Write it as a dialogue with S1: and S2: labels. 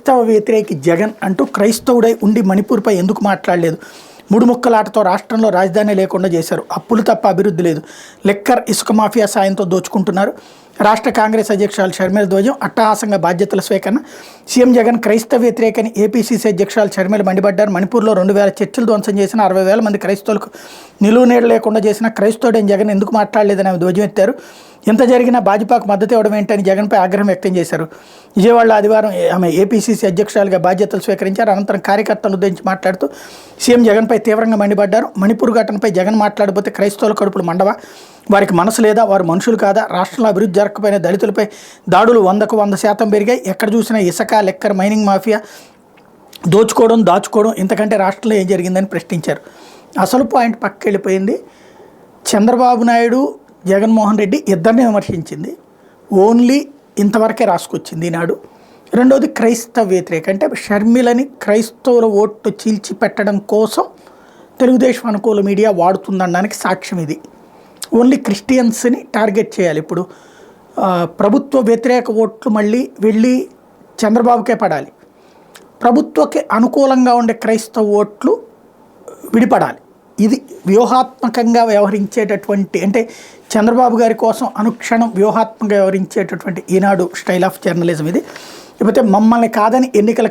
S1: క్రైస్తవ వ్యతిరేకి జగన్ అంటూ క్రైస్తవుడై ఉండి మణిపూర్పై ఎందుకు మాట్లాడలేదు? ముడుముక్కలాటతో రాష్ట్రంలో రాజధాని లేకుండా చేశారు. అప్పులు తప్ప అభివృద్ధి లేదు. లెక్కర్ ఇసుక మాఫియా సాయంతో దోచుకుంటున్నారు. రాష్ట్ర కాంగ్రెస్ అధ్యక్షురాలు షర్మిల ధ్వజం అట్టహాసంగా బాధ్యతల స్వీకరణ. సీఎం జగన్ క్రైస్తవ వ్యతిరేకని ఏపీసీసీ అధ్యక్షురాలు షర్మిల మండిపడ్డారు. మణిపూర్లో 2000 చర్చిలు ధ్వంసం చేసిన 60,000 మంది క్రైస్తవులకు నిలువు నీడ లేకుండా చేసిన క్రైస్తవుడైన జగన్ ఎందుకు మాట్లాడలేదని ఆమె ధ్వజం ఎత్తారు. ఎంత జరిగినా భాజపాకు మద్దతు ఇవ్వడం ఏంటని జగన్పై ఆగ్రహం వ్యక్తం చేశారు. విజయవాడలో ఆదివారం ఆమె ఏపీసీసీ అధ్యక్షురాలుగా బాధ్యతలు స్వీకరించారు. అనంతరం కార్యకర్తలను ఉద్దేశించి మాట్లాడుతూ సీఎం జగన్పై తీవ్రంగా మండిపడ్డారు. మణిపూర్ ఘటనపై జగన్ మాట్లాడబోతే క్రైస్తవుల కడుపులు మండవా? వారికి మనసు లేదా? వారు మనుషులు కాదా? రాష్ట్రంలో అభివృద్ధి జరగకపోయిన దళితులపై దాడులు 100% పెరిగాయి. ఎక్కడ చూసినా ఇసుక, లెక్కర్, మైనింగ్ మాఫియా దోచుకోవడం, దాచుకోవడం, ఇంతకంటే రాష్ట్రంలో ఏం జరిగిందని ప్రశ్నించారు. అసలు పాయింట్ పక్కకెళ్ళిపోయింది. చంద్రబాబు నాయుడు, జగన్మోహన్ రెడ్డి ఇద్దరిని విమర్శించింది. ఓన్లీ ఇంతవరకే రాసుకొచ్చింది ఈనాడు. రెండోది క్రైస్తవ వ్యతిరేక, అంటే షర్మిలని క్రైస్తవుల ఓట్లు చీల్చి పెట్టడం కోసం తెలుగుదేశం అనుకూల మీడియా వాడుతుందనడానికి సాక్ష్యం ఇది. ఓన్లీ క్రిస్టియన్స్ని టార్గెట్ చేయాలి. ఇప్పుడు ప్రభుత్వ వ్యతిరేక ఓట్లు మళ్ళీ వెళ్ళి చంద్రబాబుకే పడాలి. ప్రభుత్వకి అనుకూలంగా ఉండే క్రైస్తవ ఓట్లు విడిపడాలి. ఇది వ్యూహాత్మకంగా వ్యవహరించేటటువంటి, అంటే చంద్రబాబు గారి కోసం అనుక్షణం వ్యూహాత్మకంగా వ్యవహరించేటటువంటి ఈనాడు స్టైల్ ఆఫ్ జర్నలిజం ఇది. లేకపోతే మమ్మల్ని కాదని ఎన్నికల